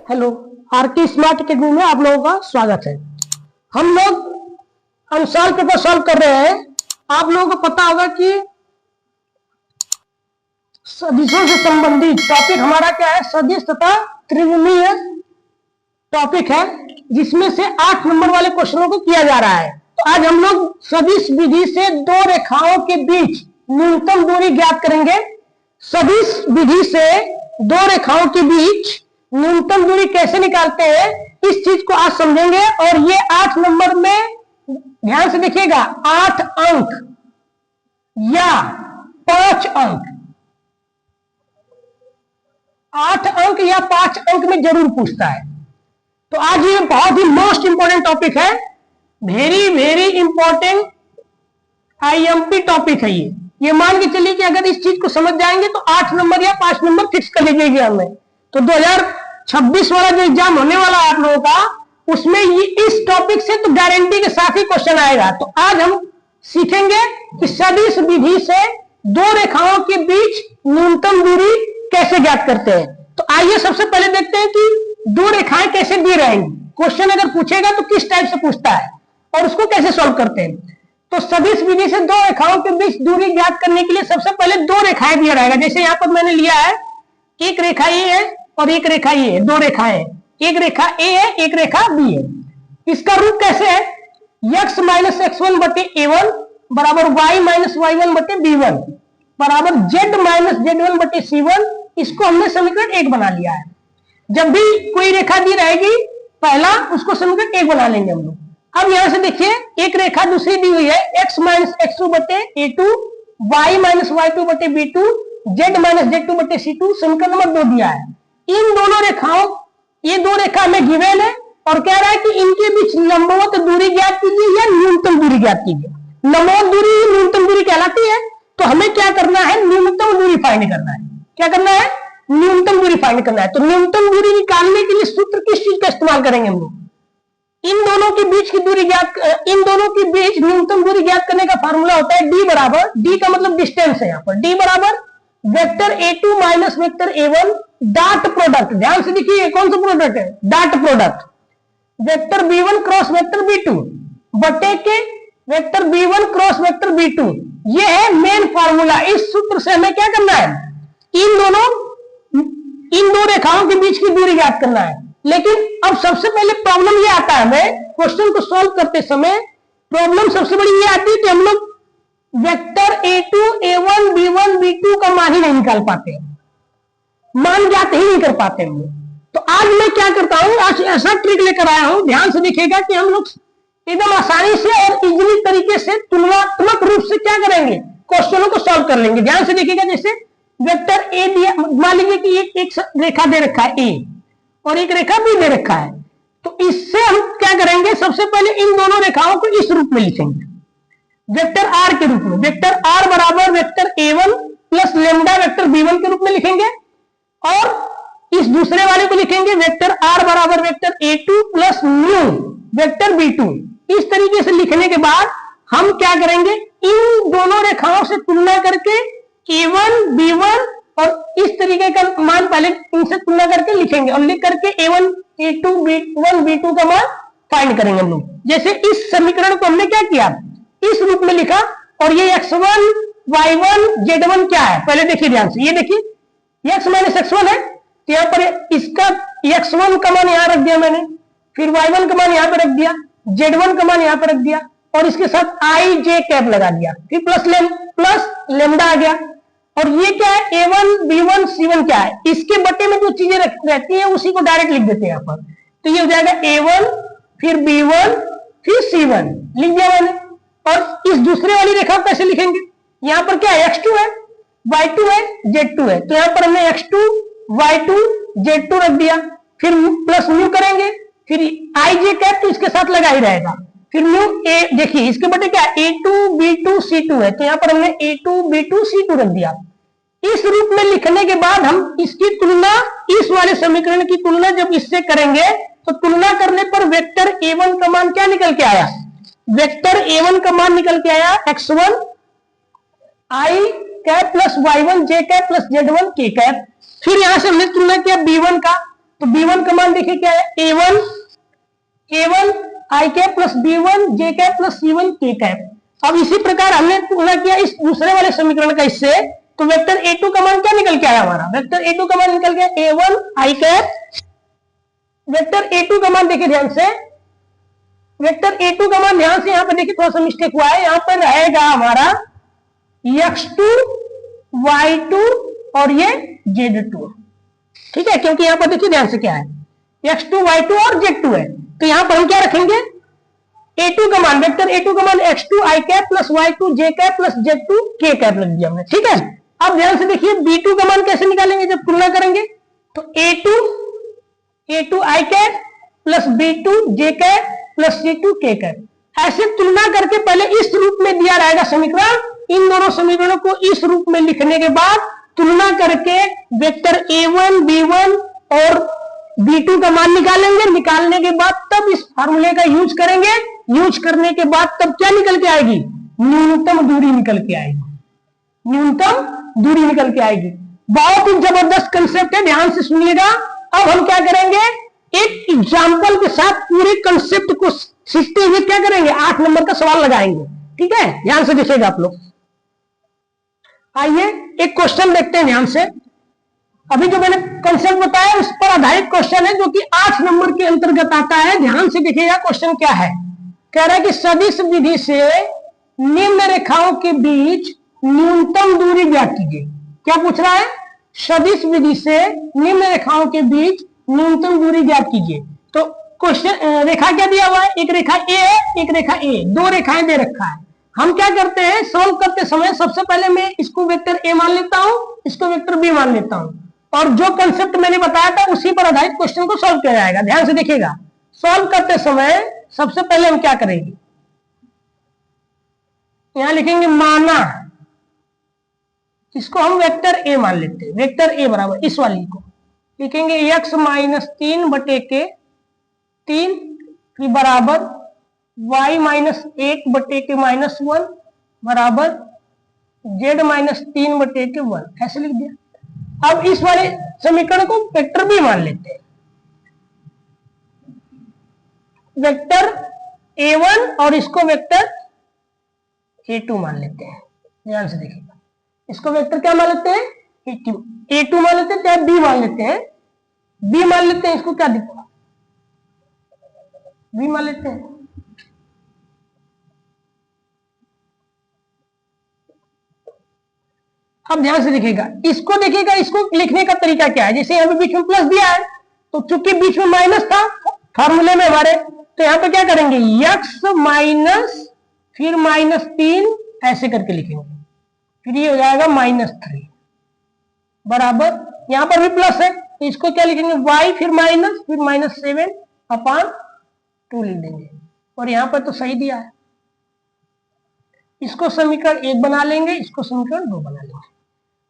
Hello, R K smart academy में आप लोगों का स्वागत है। हम लोग अनुसार पेपर सॉल्व कर रहे हैं। आप लोगों को पता होगा कि सदिशों से संबंधित टॉपिक हमारा क्या है, सदिश तथा त्रिकोणीय टॉपिक है, जिसमें से 8 नंबर वाले क्वेश्चनों को किया जा रहा है। तो आज हम लोग सदिश विधि से दो रेखाओं के बीच न्यूनतम दूरी ज्ञात करेंगे। सदिश विधि से दो रेखाओं के बीच न्यूनतम दूरी कैसे निकालते हैं, इस चीज को आज समझेंगे। और ये 8 नंबर में ध्यान से देखिएगा, 8 अंक या 5 अंक, 8 अंक या 5 अंक में जरूर पूछता है। तो आज ये बहुत ही मोस्ट इंपॉर्टेंट टॉपिक है, very very important IMP topic है। ये मान के चलिए कि अगर इस चीज को समझ जाएंगे तो 8 नंबर या 5 नंबर फिक्स कर लीजिए एग्जाम में। तो 2026 वाला जो एग्जाम होने वाला है आप लोगों का, उसमें ये इस टॉपिक से तो गारंटी के साथ ही क्वेश्चन आएगा। तो आज हम सीखेंगे कि सदिश विधि से दो रेखाओं के बीच न्यूनतम दूरी कैसे ज्ञात करते हैं। तो आइए सबसे पहले देखते हैं कि दो रेखाएं कैसे दी रहेंगी। क्वेश्चन अगर पूछेगा तो किस टाइप से पूछता है और उसको कैसे सॉल्व करते हैं। तो सदिश विधि से दो रेखाओं के बीच दूरी ज्ञात करने के लिए सबसे पहले दो रेखाएं दिया रहेगा। जैसे यहाँ पर मैंने लिया है, एक रेखा ए है और एक रेखा ए है, दो रेखाएं, एक रेखा ए है, एक रेखा बी है। इसका रूप कैसे है, x माइनस x1 बटे a1 बराबर y माइनस y1 बटे b1 बराबर z माइनस z1 बटे c1। इसको हमने समीकरण 1 बना लिया है। जब भी कोई रेखा दी रहेगी, पहला उसको समीकरण 1 बना लेंगे हम लोग। अब यहां से देखिए, एक रेखा दूसरी दी हुई है, x माइनस x2 बटे a2, y माइनस y2 बटे b2, z माइनस z2 बटे c2, समीकरण नंबर 2 दिया है। इन दोनों रेखाओं, ये दो रेखा में गिवन है और कह रहा है कि इनके बीच लंबवत दूरी ज्ञात कीजिए या न्यूनतम दूरी ज्ञात कीजिए। लंबवत दूरी ही न्यूनतम दूरी कहलाती है। तो हमें क्या करना है, न्यूनतम दूरी फाइंड करना है। क्या करना है, न्यूनतम दूरी फाइंड करना है। तो न्यूनतम दूरी निकालने के लिए सूत्र किस चीज का इस्तेमाल करेंगे हम लोग, इन दोनों के बीच की दूरी ज्ञात, इन दोनों के बीच न्यूनतम दूरी ज्ञात करने का फार्मूला होता है d बराबर, d का मतलब डिस्टेंस है यहाँ पर, d बराबर vector a2 minus vector a1 dot product. ध्यान से देखिए कौन सा प्रोडक्ट है, dot product, vector b1 cross vector b2 बटे के vector b1 cross vector b2। ये है मेन फार्मूला। इस सूत्र से हमें क्या करना है, इन दो रेखाओं के बीच की दूरी ज्ञात करना है। लेकिन अब सबसे पहले प्रॉब्लम ये आता है, हमें क्वेश्चन को सॉल्व करते समय प्रॉब्लम सबसे बड़ी ये आती है कि हम लोग vector a2 a1 b1 b2 का मान ही नहीं निकाल पाते, मान ज्ञात ही नहीं कर पाते हम लोग। तो आज मैं क्या करता हूं, आज ऐसा ट्रिक लेकर आया हूं, ध्यान से देखिएगा कि हम लोग एकदम आसानी से और इजीली तरीके से तुलनात्मक रूप से क्या करेंगे, क्वेश्चनों को सॉल्व कर लेंगे। ध्यान से देखिएगा, जैसे वेक्टर ए दिया, मान लीजिए कि एक रेखा दे रखा है ए और एक रेखा बी दे रखा है। तो इससे हम क्या करेंगे, सबसे पहले इन दोनों रेखाओं को इस रूप में लिखेंगे, वेक्टर आर के रूप में। वेक्टर आर बराबर vector a1 plus lambda vector b1 के रूप में लिखेंगे। और इस दूसरे वाले को लिखेंगे वेक्टर आर बराबर vector a2 plus new vector b2। इस तरीके से लिखने के बाद हम क्या करेंगे, इन दोनों रेखाओं से तुलना करके a1 b1 और इस तरीके का मान पहले इनसे तुलना करके लिखेंगे और लिख करके a1 a2 b1 b2 का मान फाइंड करेंगे हम लोग। जैसे इस समीकरण को हमने क्या किया, इस रूप में लिखा। और ये x1 y1 z1 क्या है, पहले देखिए ध्यान से, ये देखिए x माइनस x1 है। तो यहाँ पर इसका x1 का मान यहाँ रख दिया मैंने, फिर y1 का मान यहाँ पे रख दिया, z1 का मान यहाँ पे रख दिया और इसके साथ i j कैप लगा दिया, फिर प्लस लेमडा आ गया। और ये क्या है, a1 b1 c1 क्या है, इसके बटे में जो चीजें रहती है उसी को डायरेक्ट लिख देते हैं यहाँ पर। तो ये हो जाएगा a1 फिर b1 फिर c1 लिख दिया मैंने। और इस दूसरे वाली रेखा को कैसे लिखेंगे, यहाँ पर क्या है, x2 है, y2 है, z2 है। तो यहाँ पर हमने x2 y2 z2 रख दिया, फिर प्लस न्यू करेंगे, फिर i j कैप तो इसके साथ लगा ही रहेगा, फिर न्यू ए, देखिए इसके बटे क्या a2 b2 c2 है। तो यहाँ पर हमने a2 b2 c2 रख दिया। इस रूप में लिखने के बाद हम इसकी तुलना, इस वाले समीकरण की तुलना जब इससे करेंगे तो तुलना करने पर वेक्टर a1 का मान क्या निकल के आया, वेक्टर a1 का मान निकल के आया x1 i cap plus y1 j cap plus z1 k cap. फिर यहां से हमने तुलना किया b1 का, तो B1 का मान देखिए क्या है, A1 I cap plus B1 J cap plus C1 K cap. अब इसी प्रकार हमने तुलना किया इस दूसरे वाले समीकरण का इससे, तो वेक्टर A2 का मान क्या निकल के आया हमारा, वेक्टर A2 का मान निकल गया A1 I cap. Vector A2 का मान देखिए ध्यान से, वेक्टर A2 का मान ध्यान से, यहां पर देखिए थोड़ा सा मिस्टेक हुआ है, यहां पर रहेगा हमारा X2 Y2 और ये Z2, ठीक है, क्योंकि यहां पर देखिए ध्यान से क्या है, X2 Y2 और Z2 है, तो यहां पर हम क्या रखेंगे, A2 का मान, वेक्टर A2 का मान X2 I cap plus Y2 J cap plus Z2 K cap लग दिया हमने, ठीक है। अब ध्यान से देखिए B2 का मान कैसे निकालेंगे जब तुलना करेंगे, तो A2 I cap plus B2 J cap plus C2 K cap, ऐसे तुलना करके पहले इस रूप में दिया रहेगा समीकरण, इन दोनों समीकरणों को इस रूप में लिखने के बाद तुलना करके वेक्टर A1 B1 और B2 का मान निकालेंगे, निकालने के बाद तब इस फार्मूले का यूज करेंगे, यूज करने के बाद तब क्या निकल के आएगी, न्यूनतम दूरी निकल के आएगी, न्यूनतम दूरी निकल के आएगी। बहुत ही जबरदस्त कंसेप्ट है, ध्यान से सुनिएगा। अब हम क्या करेंगे, एक एग्जाम्पल के साथ पूरे कंसेप्ट को सीखते हुए क्या करेंगे, 8 नंबर का सवाल लगाएंगे, ठीक है, ध्यान से देखिएगा आप लोग। आइए एक क्वेश्चन देखते हैं ध्यान से। अभी जो मैंने कंसेप्ट बताया उस पर आधारित क्वेश्चन है, जो कि 8 नंबर के अंतर्गत आता है। ध्यान से देखिएगा क्वेश्चन क्या है, कह रहा है कि सदिश विधि से निम्न रेखाओं के बीच न्यूनतम दूरी ज्ञात कीजिए। क्या पूछ रहा है, सदिश विधि से निम्न रेखाओं के बीच न्यूनतम दूरी ज्ञात कीजिए। तो क्वेश्चन रेखा क्या दिया हुआ है, एक रेखा ए है, एक रेखा ए, 2 रेखाएं दे रखा है। हम क्या करते हैं, सॉल्व करते समय सबसे पहले मैं इसको वेक्टर ए मान लेता हूं, इसको वेक्टर बी मान लेता हूं, और जो कंसेप्ट मैंने बताया था उसी पर आधारित क्वेश्चन को सॉल्व किया जाएगा। ध्यान से देखिएगा, सॉल्व करते समय सबसे पहले हम क्या करेंगे, यहां लिखेंगे माना, इसको हम वेक्टर ए मान लेते हैं, वेक्टर ए बराबर इस वाली को लिखेंगे x माइनस 3 बटे के 3 की बराबर y माइनस 1 बटे के माइनस 1 बराबर z माइनस 3 बटे के 1, ऐसे लिख दिया। अब इस वाले समीकरण को वेक्टर बी मान लेते हैं, वेक्टर a1 और इसको वेक्टर a2 मान लेते हैं। ध्यान से देखिएगा, इसको वेक्टर क्या मान लेते हैं, a2 मान लेते हैं, चाहे b मान लेते हैं, b मान लेते हैं, इसको क्या दिखा, b मान लेते हैं। अब ध्यान से देखिएगा, इसको देखिएगा, इसको लिखने का तरीका क्या है, जैसे यहाँ पे बीच में प्लस दिया है, तो चूंकि बीच में माइनस था फॉर्मूले में हमारे, तो यहाँ पे क्या करेंगे, x माइनस फिर माइनस 3 ऐसे करके लिखेंगे, फिर ये हो जाएगा -3 बराबर, यहां पर भी प्लस है तो इसको क्या लिखेंगे, y फिर -7 अपान 2 लिख देंगे, और यहां पर तो सही दिया है, इसको समीकरण 1 बना लेंगे, इसको समीकरण 2 बना लेंगे।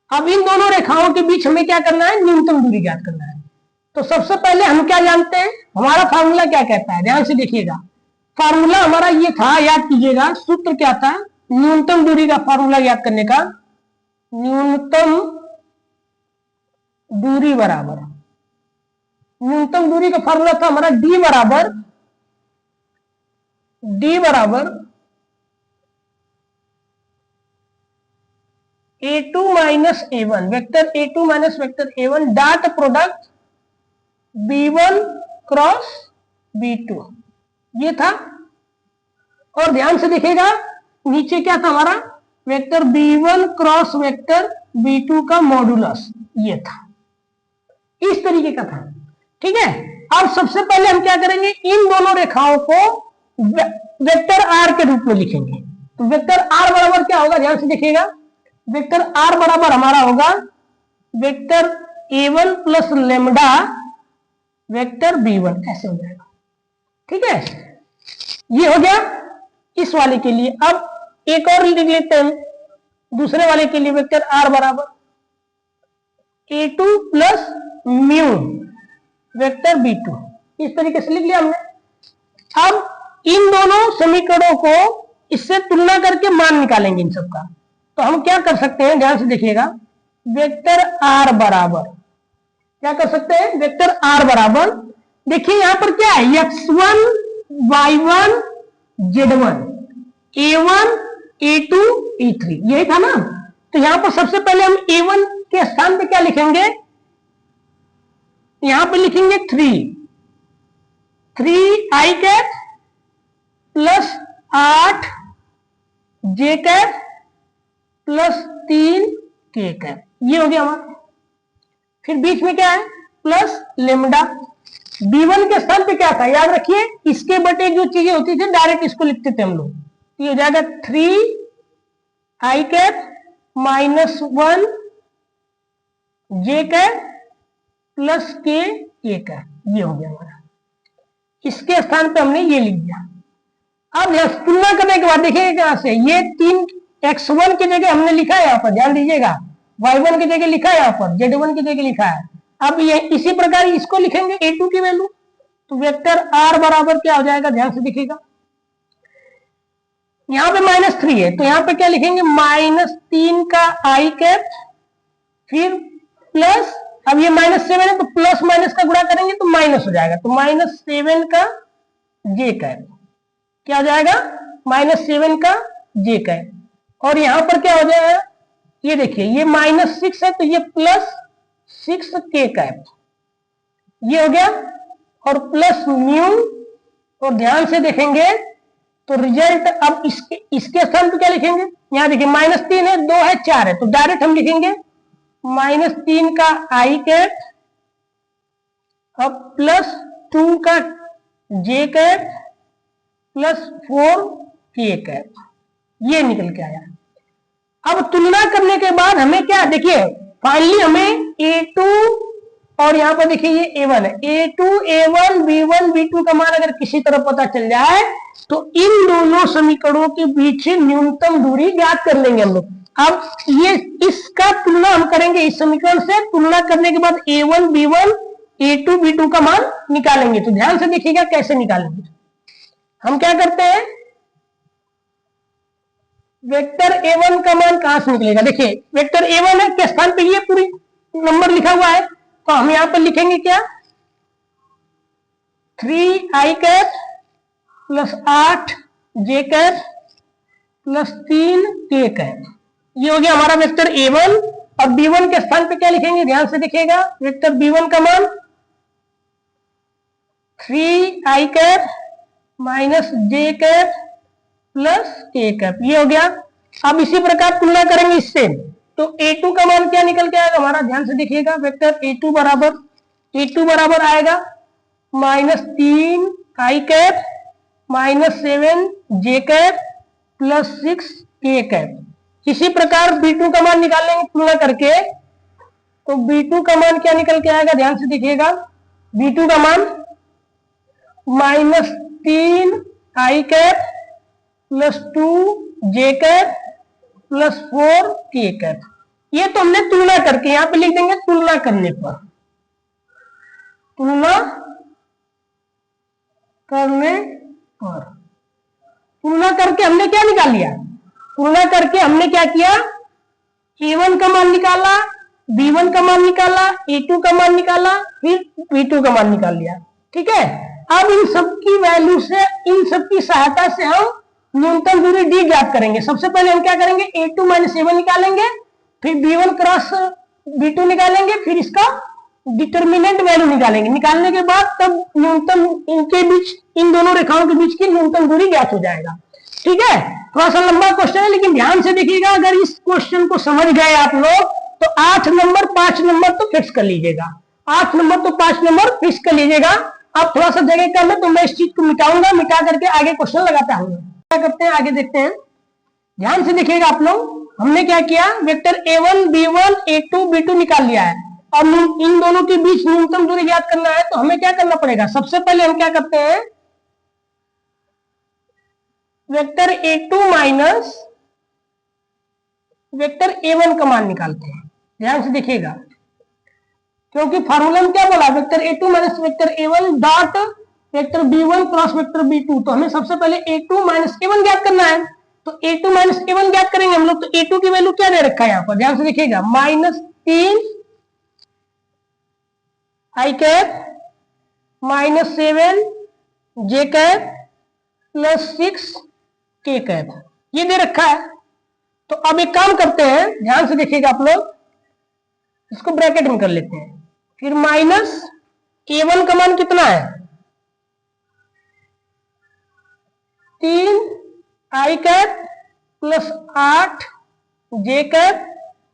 अब इन दोनों रेखाओं के बीच हमें क्या करना है, न्यूनतम दूरी ज्ञात करना है। तो सबसे पहले हम क्या जानते हैं, हमारा फार्मूला क्या कहता है, ध्यान से देखिएगा, फार्मूला हमारा ये था, याद कीजिएगा, सूत्र क्या था, न्यूनतम दूरी का फार्मूला याद करने का, न्यूनतम दूरी बराबर, न्यूनतम दूरी का फार्मूला था हमारा d बराबर a2 minus a1, vector a2 minus vector a1 dot product b1 cross b2, ये था। और ध्यान से देखिएगा नीचे क्या था हमारा, vector b1 cross vector b2 का मॉडुलस, ये था, इस तरीके का था, ठीक है। अब सबसे पहले हम क्या करेंगे, इन दोनों रेखाओं को वेक्टर r के रूप में लिखेंगे। तो वेक्टर r बराबर क्या होगा, ध्यान से देखिएगा, वेक्टर r बराबर हमारा होगा vector a1 plus lambda vector b1, ऐसे हो जाएगा, ठीक है। ये हो गया इस वाले के लिए। अब एक और लिख लेते हैं दूसरे वाले के लिए, वेक्टर r बराबर a2 plus mu vector b2, इस तरीके से लिख लिया हमने। अब इन दोनों समीकरणों को इससे तुलना करके मान निकालेंगे इन सबका। तो हम क्या कर सकते हैं, ध्यान से देखिएगा, वेक्टर r बराबर क्या कर सकते हैं, वेक्टर आर बराबर, देखिए यहां पर क्या है, x1 y1 z1 a1 a2 a3, यही था ना। तो यहां पर सबसे पहले हम a1 के स्थान पे क्या लिखेंगे, यहां पे लिखेंगे 3 आई कैप प्लस 8 जे कैप प्लस 3 के कैप, ये हो गया हमारा। फिर बीच में क्या है, प्लस लेमडा। b1 के स्थान पे क्या था, याद रखिए, इसके बटे जो चीजें होती थी डायरेक्ट इसको लिखते थे हम लोग। तो ये हो जाएगा 3 आई कैप माइनस 1 जे कैप प्लस के कैप, ये हो गया हमारा। इसके स्थान पे हमने ये लिख दिया। अब यहां तुलना करने के बाद देखिए कहां से, ये 3 x1 की जगह हमने लिखा है, यहां पर ध्यान दीजिएगा, y1 की जगह लिखा है, यहां पर z1 की जगह लिखा है। अब ये इसी प्रकार इसको लिखेंगे a2 की वैल्यू, तो वेक्टर r बराबर क्या हो जाएगा, ध्यान से देखिएगा, यहां पे -3 है तो यहां पे क्या लिखेंगे, -3 का आई कैप, फिर प्लस, अब ये -7 है तो प्लस माइनस का गुणा करेंगे तो माइनस हो जाएगा, तो -7 का जे कैप, क्या हो जाएगा, -7 का जे कैप। और यहां पर क्या हो जाएगा, ये देखिए ये -6 है तो ये +6 के कैप, ये हो गया, और प्लस म्यू, और ध्यान से देखेंगे तो रिजल्ट, अब इसके स्थान पर क्या लिखेंगे, यहां देखिए -3 है, 2 है, 4 है, तो डायरेक्ट हम लिखेंगे -3 का आई कैप, अब +2 का जे कैप प्लस 4 के कैप, ये निकल के आया। अब तुलना करने के बाद हमें क्या, देखिए फाइनली हमें A2 और यहां पर देखिए ये A1 है, A2 A1 B1 B2 का मान अगर किसी तरह पता चल जाए तो इन दोनों समीकरणों के बीच न्यूनतम दूरी ज्ञात कर लेंगे हम लोग। अब ये इसका तुलना हम करेंगे इस समीकरण से, तुलना करने के बाद A1 B1 A2 B2 का मान निकालेंगे। तो ध्यान से देखिएगा कैसे निकालेंगे। हम क्या करते हैं, वेक्टर A1 का मान कहां से निकलेगा, देखिए वेक्टर A1 है के स्थान पे ये पूरी नंबर लिखा हुआ है, तो हम यहां पर लिखेंगे क्या, 3 आई कैप प्लस 8 जे कैप प्लस 3 के कैप, ये हो गया हमारा वेक्टर A1। और B1 के स्थान पे क्या लिखेंगे, ध्यान से देखिएगा, वेक्टर B1 का मान 3 आई कैप माइनस जे कैप प्लस के कैप, ये हो गया। अब इसी प्रकार तुलना करेंगे इससे, तो A2 का मान क्या निकल के आएगा हमारा, ध्यान से देखिएगा, वेक्टर A2 बराबर आएगा -3 आई कैप -7 जे कैप प्लस 6 के कैप। इसी प्रकार B2 का मान निकालेंगे तुलना करके, तो B2 का मान क्या निकल के आएगा, ध्यान से देखिएगा, B2 का मान -3 आई कैप प्लस 2 जे कैप प्लस 4 के कैप। ये तो हमने तुलना करके, यहां पे लिख देंगे तुलना करने पर, तुलना करने पर, तुलना करके हमने क्या निकाल लिया, तुलना करके हमने क्या किया, A1 का मान निकाला, B1 का मान निकाला, A2 का मान निकाला, फिर B2 का मान निकाल लिया, ठीक है। अब इन सब की वैल्यू से, इन सब की सहायता से हम न्यूनतम दूरी D ज्ञात करेंगे। सबसे पहले हम क्या करेंगे, A2 माइनस A1 निकालेंगे, फिर B1 क्रॉस B2 निकालेंगे, फिर इसका डिटर्मिनेंट वैल्यू निकालेंगे। निकालने के बाद तब न्यूनतम इनके बीच, इन दोनों रेखाओं के बीच की न्यूनतम दूरी ज्ञात हो जाएगा, ठीक है। थोड़ा सा लंबा क्वेश्चन है, लेकिन ध्यान से देखिएगा, अगर इस क्वेश्चन को समझ गए आप लोग तो 8 नंबर 5 नंबर तो फिक्स कर लीजिएगा, 8 नंबर तो 5 नंबर फिक्स कर लीजिएगा। अब थोड़ा सा जगह कम है तो मैं इस चीज को मिटाऊंगा, मिटा करके आगे क्वेश्चन लगाता हूँ। क्या करते हैं, आगे देखते हैं, ध्यान से देखिएगा आप लोग। हमने क्या किया, vector A1 B1 A2 B2 निकाल लिया है, और इन दोनों के बीच न्यूनतम दूरी ज्ञात करना है, तो हमें क्या करना पड़ेगा, सबसे पहले हम क्या करते हैं, vector A2 minus vector A1 का मान निकालते हैं। ध्यान से देखिएगा, क्योंकि फार्मूला में क्या बोला, vector A2 minus vector A1 dot vector B1 cross vector B2, तो हमें सबसे पहले A2 माइनस A1 ज्ञात करना है, तो A2 माइनस A1 ज्ञात करेंगे हम लोग। तो A2 की वैल्यू क्या दे रखा है यहाँ पर, ध्यान से देखिएगा, -3 आई कैप -7 जे कैप +6 के कैप, ये दे रखा है। तो अब एक काम करते हैं, ध्यान से देखिएगा आप लोग, इसको ब्रैकेट में कर लेते हैं। फिर -A1 का मान कितना है, 3 आई कैप +8 जे कैप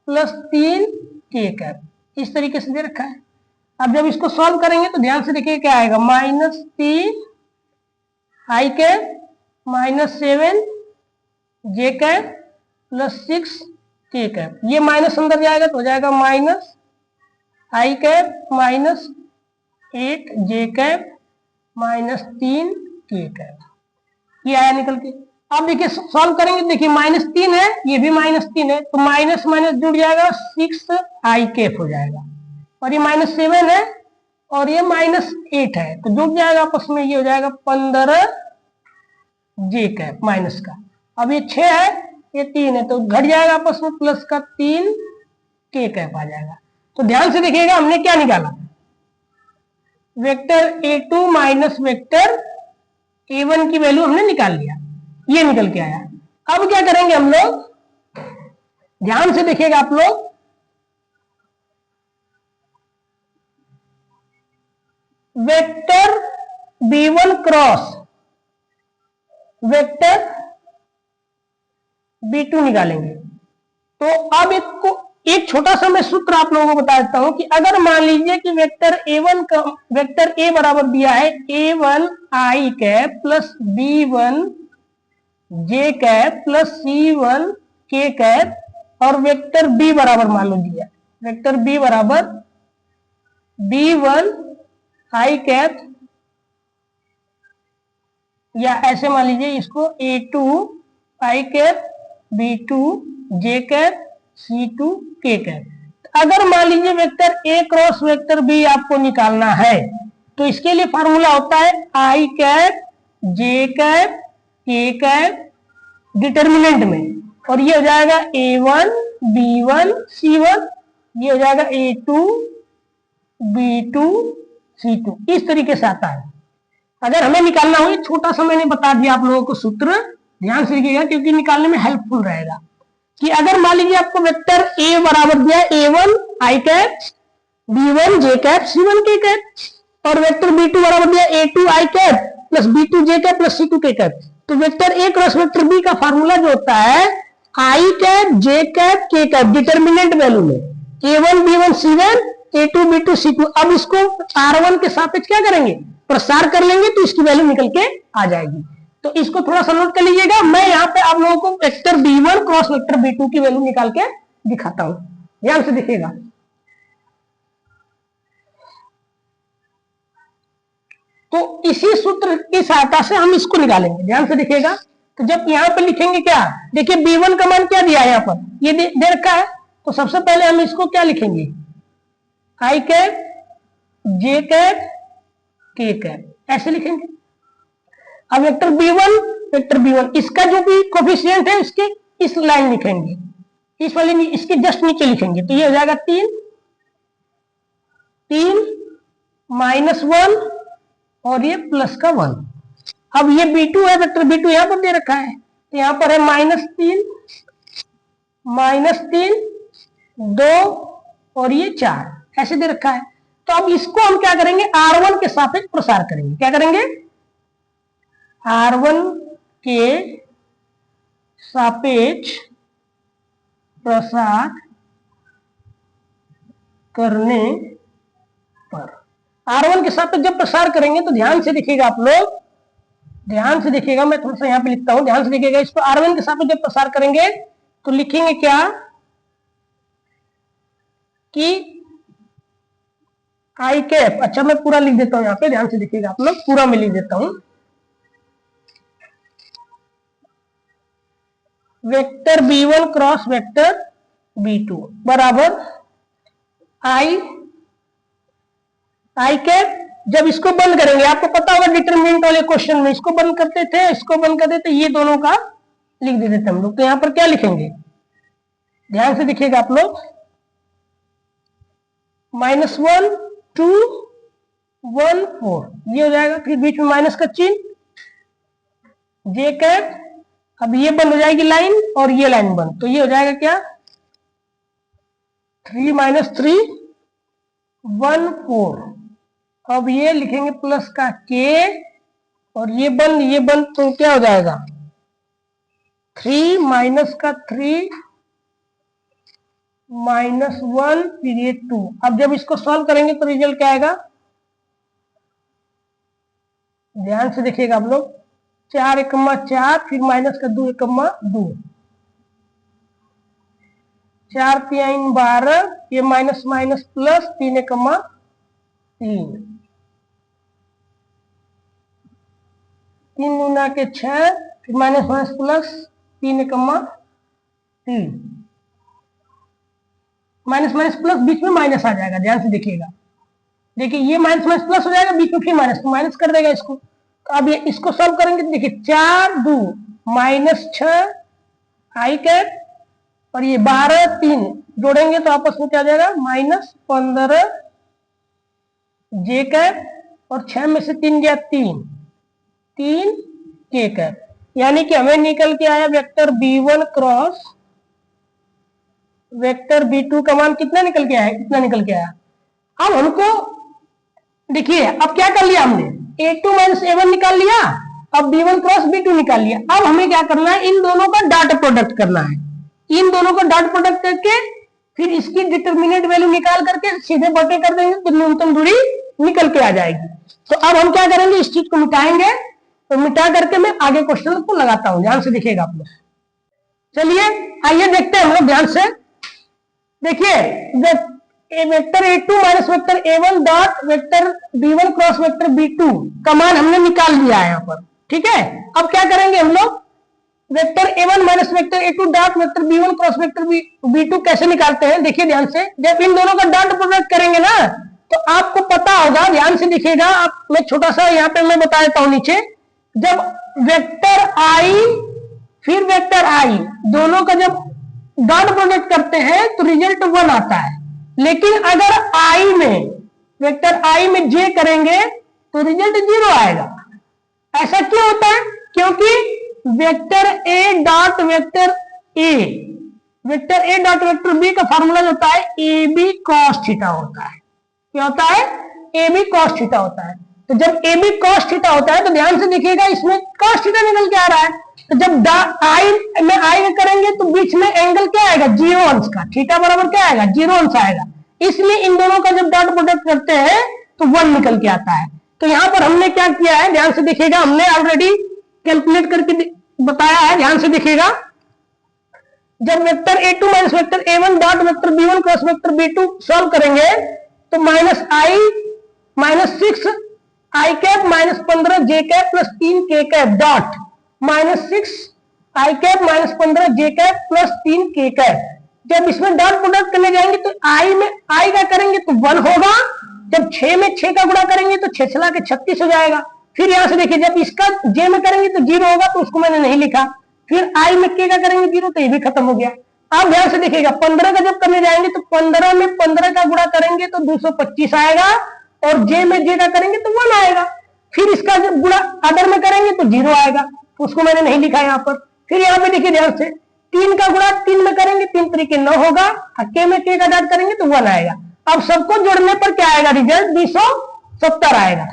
+3 के कैप, इस तरीके से दे रखा है। अब जब इसको सॉल्व करेंगे तो ध्यान से देखिए क्या आएगा, -3 आई कैप -7 जे कैप +6 के कैप, ये माइनस अंदर जाएगा तो हो जाएगा -आई कैप -8 जे कैप -3 के कैप, ये आया निकल के। अब देखिए सॉल्व करेंगे, देखिए -3 है, ये भी -3 है, तो माइनस माइनस जुड़ जाएगा, 6 आई कैप हो जाएगा, और ये -7 है और ये -8 है, तो जुड़ जाएगा आपस में, ये हो जाएगा 15 जे कैप माइनस का। अब ये 6 है, ये 3 है, तो घट जाएगा आपस में, प्लस का 3 के कैप आ जाएगा। तो ध्यान से देखिएगा, हमने क्या निकाला, vector A2 minus vector A1 की वैल्यू हमने निकाल लिया, ये निकल के आया। अब क्या करेंगे हम लोग, ध्यान से देखिएगा आप लोग, vector B1 cross vector B2 निकालेंगे। तो अब एक छोटा सा मैं सूत्र आप लोगों को बता देता हूं कि अगर मान लीजिए कि वेक्टर A1 का वेक्टर A बराबर दिया है A1 आई कैप प्लस B1 जे कैप प्लस C1 के कैप, और वेक्टर B बराबर मान लो दिया, वेक्टर B बराबर B1 आई कैप, या ऐसे मान लीजिए इसको A2 आई कैप B2 जे कैप C2 के कैप। अगर मान लीजिए vector A cross vector B आपको निकालना है, तो इसके लिए फॉर्मूला होता है आई कैप जे कैप के कैप डिटर्मिनेंट में, और ये हो जाएगा A1 B1 C1, ये हो जाएगा A2 B2 C2, इस तरीके से आता है। अगर हमें निकालना हो, छोटा सा मैंने बता दिया आप लोगों को सूत्र, ध्यान से लिखिएगा क्योंकि निकालने में हेल्पफुल रहेगा। कि अगर मान लीजिए आपको वेक्टर A बराबर दिया A1 आई कैप B1 जे कैप C1 के कैप, और वेक्टर B2 बराबर दिया A2 आई कैप प्लस B2 जे कैप प्लस C2 के कैप, तो vector A cross vector B का फार्मूला जो होता है आई कैप जे कैप के कैप डिटर्मिनेंट वैल्यू में, A1 B1 C1 A2 B2 C2। अब इसको R1 के सापेक्ष क्या करेंगे, प्रसार कर लेंगे, तो इसकी वैल्यू निकल के आ जाएगी। तो इसको थोड़ा सा नोट कर लीजिएगा, मैं यहाँ पे आप लोगों को vector B1 cross vector B2 की वैल्यू निकाल के दिखाता हूं, ध्यान से देखिएगा। तो इसी सूत्र की सहायता से हम इसको निकालेंगे, ध्यान से देखिएगा। तो जब यहाँ पे लिखेंगे क्या, देखिए B1 का मान क्या दिया है, यहाँ पर ये दे रखा है, तो सबसे पहले हम इसको क्या लिखेंगे, आई कैप जे कैप के कैप, ऐसे लिखेंगे। अब वेक्टर B1 इसका जो भी कोफिशिएंट है इसके इस लाइन लिखेंगे, इस वाले इसके जस्ट नीचे लिखेंगे, तो ये हो जाएगा 3 -1 और ये प्लस का 1। अब ये B2 है, वेक्टर B2 यहां पर दे रखा है, तो यहां पर है -3 2 और ये 4, ऐसे दे रखा है। तो अब इसको हम क्या करेंगे, R1 के सापेक्ष प्रसार करेंगे। क्या करेंगे, R1 के सापेक्ष प्रसार करने पर, R1 के सापेक्ष जब प्रसार करेंगे तो ध्यान से देखिएगा आप लोग, ध्यान से देखिएगा, मैं थोड़ा सा यहां पे लिखता हूं, ध्यान से देखिएगा। इसको R1 के सापेक्ष जब प्रसार करेंगे तो लिखेंगे क्या कि आई कैप, अच्छा मैं पूरा लिख देता हूं यहाँ पे, ध्यान से देखिएगा आप लोग, पूरा मैं लिख देता हूं। Vector B1 cross vector B2 बराबर आई कैप, जब इसको बंद करेंगे, आपको पता होगा डिटरमिनेंट वाले क्वेश्चन में इसको बंद करते थे, इसको बंद करते थे, ये दोनों का लिख देते हम लोग। तो यहां पर क्या लिखेंगे, ध्यान से देखिएगा आप लोग, -1 2 1 4, ये हो जाएगा। फिर बीच में माइनस का चिन्ह, जे कैप। अब ये बंद हो जाएगी लाइन और ये लाइन बंद, तो ये हो जाएगा क्या, 3 - 3 1 4। अब ये लिखेंगे प्लस का के और ये बंद, तो क्या हो जाएगा 3 माइनस का 3 -1, फिर ये 2। अब जब इसको सॉल्व करेंगे तो रिजल्ट क्या आएगा, ध्यान से देखिएगा आप लोग। 4 × 4, फिर माइनस का 2 × 2, 4 × 3 12, ये माइनस माइनस प्लस 3 × 3, 3 गुना के 6, फिर minus minus plus 3 × 3, minus minus plus, बीच में माइनस आ जाएगा, ध्यान से देखिएगा। देखिए ये माइनस माइनस प्लस हो जाएगा, बीच में फिर माइनस, तो माइनस कर देगा इसको। तो अब ये इसको सॉल्व करेंगे तो देखिए 4 2 -6 आई कैप और ये 12 3 जोड़ेंगे तो आपस में क्या आ जाएगा -15 जे कैप और 6 में से 3 गया 3 के कैप। यानी कि हमें निकल के आया vector b1 cross vector b2 का मान कितना निकल के आया, इतना निकल के आया। अब हमको देखिए, अब क्या कर लिया हमने, a2 - a1 निकाल लिया, अब b1 क्रॉस b2 निकाल लिया। अब हमें क्या करना है, इन दोनों का डॉट प्रोडक्ट करना है। इन दोनों का डॉट प्रोडक्ट करके फिर इसकी डिटरमिनेंट वैल्यू निकाल करके सीधे बटे कर देंगे तो न्यूनतम दूरी निकल के आ जाएगी। तो अब हम क्या करेंगे, इस चीज को मिटाएंगे, तो मिटा करके मैं आगे क्वेश्चन को लगाता हूं, ध्यान से देखिएगा आप लोग। चलिए आइए देखते हैं हम लोग ध्यान से। देखिए vector a2 - vector a1 dot vector b1 cross vector b2 का मान हमने निकाल लिया है यहाँ पर, ठीक है। अब क्या करेंगे हम लोग, vector a1 - vector a2 dot vector b1 cross vector b2 कैसे निकालते हैं, देखिए ध्यान से। जब इन दोनों का डॉट प्रोडक्ट करेंगे ना तो आपको पता होगा, ध्यान से देखिएगा आप। मैं छोटा सा यहाँ पे मैं बता देता हूँ नीचे। जब वेक्टर i फिर वेक्टर i दोनों का जब डॉट प्रोडक्ट करते हैं तो रिजल्ट 1 आता है। लेकिन अगर i में वेक्टर i में j करेंगे तो रिजल्ट 0 आएगा। ऐसा क्यों होता है, क्योंकि vector a dot vector a vector a dot vector b का फॉर्मूला होता है ab cos थीटा होता है। क्या होता है, ab cos थीटा होता है। तो जब ab cos थीटा होता है तो ध्यान से देखिएगा, इसमें cos थीटा निकल के आ रहा है। तो जब i में करेंगे तो बीच में एंगल क्या आएगा, 0 अंश का, थीटा बराबर क्या आएगा 0 अंश आएगा। इसलिए इन दोनों का जब डॉट प्रोडक्ट करते हैं तो 1 निकल के आता है। तो यहाँ पर हमने क्या किया है, ध्यान से देखिएगा, हमने ऑलरेडी कैलकुलेट करके बताया है, ध्यान से देखिएगा। जब vector a2 - vector a1 dot vector b1 cross vector b2 solve करेंगे तो -6 आई कैप -15 जे कैप प्लस 3 के कैप डॉट -6 आई कैप -15 जे कैप प्लस 3 के कैप। जब इसमें डॉट प्रोडक्ट करने जाएंगे तो i का करेंगे तो 1 होगा। जब 6 में 6 का गुणा करेंगे तो 6 6 के 36 हो जाएगा। फिर यहां से देखिए, जब इसका j में करेंगे तो 0 होगा, तो उसको मैंने नहीं लिखा। फिर i में k का करेंगे 0, तो ये भी खत्म हो गया। आप ध्यान से देखिएगा, 15 का जब करने जाएंगे तो 15 में 15 का गुणा करेंगे तो 225 आएगा और j में j का करेंगे तो 1 आएगा। फिर इसका जब गुणा अदर में करेंगे तो 0 आएगा, तो उसको मैंने नहीं लिखा यहाँ पर। फिर यहाँ पे देखिए ध्यान से, 3 का गुणा 3 में करेंगे 3 तरीके 9 होगा, k में k का डॉट करेंगे तो 1 आएगा। अब सबको जोड़ने पर क्या आएगा, रिजल्ट 270 आएगा।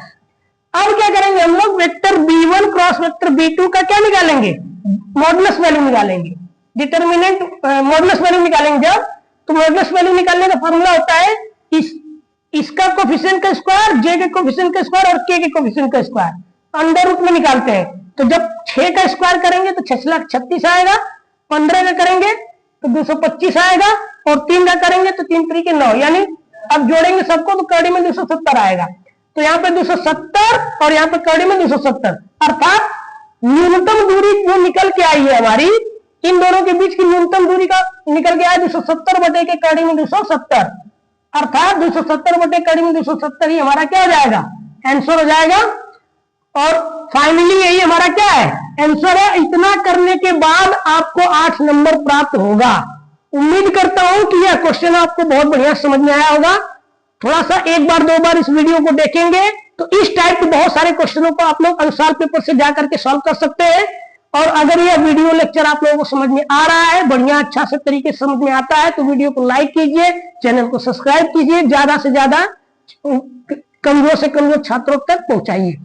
अब क्या करेंगे हम लोग, vector b1 cross vector b2 का क्या निकालेंगे, मॉडुलस वैल्यू निकालेंगे। डिटरमिनेंट मॉडुलस वैल्यू निकालेंगे जब, तो मॉडुलस वैल्यू निकालने का फॉर्मूला होता है इसका कोफिशिएंट का स्क्वायर, j के कोफिशिएंट का स्क्वायर और k के कोफिशिएंट का स्क्वायर अंडर रूट में निकालते हैं। तो जब 6 का स्क्वायर करेंगे तो 6,36,000 आएगा, 15 का करेंगे तो 225 आएगा और 3 का करेंगे तो 3 तरीके 9, यानी अब जोड़ेंगे सबको तो कड़ी में 270 आएगा। तो यहाँ पे 270 और यहाँ पे कड़ी में 270, अर्थात न्यूनतम दूरी जो निकल के आई है हमारी, इन दोनों के बीच की न्यूनतम दूरी का निकल के आया 270 बटे के कड़ी में 270, अर्थात 270 बटे कड़ी में 270 ही हमारा क्या हो जाएगा, आंसर हो जाएगा। और फाइनली यही हमारा क्या है, आंसर है। इतना करने के बाद आपको 8 नंबर प्राप्त होगा। उम्मीद करता हूं कि यह क्वेश्चन आपको बहुत बढ़िया समझ में आया होगा। थोड़ा सा एक बार दो बार इस वीडियो को देखेंगे तो इस टाइप के बहुत सारे क्वेश्चनों को आप लोग अनुसार पेपर से जाकर के सॉल्व कर सकते हैं। और अगर यह वीडियो लेक्चर आप लोगों को समझ में आ रहा है, बढ़िया अच्छा से तरीके से समझ में आता है, तो वीडियो को लाइक कीजिए, चैनल को सब्सक्राइब कीजिए, ज्यादा से ज्यादा कमजोर से कमजोर छात्रों तक पहुंचाइए।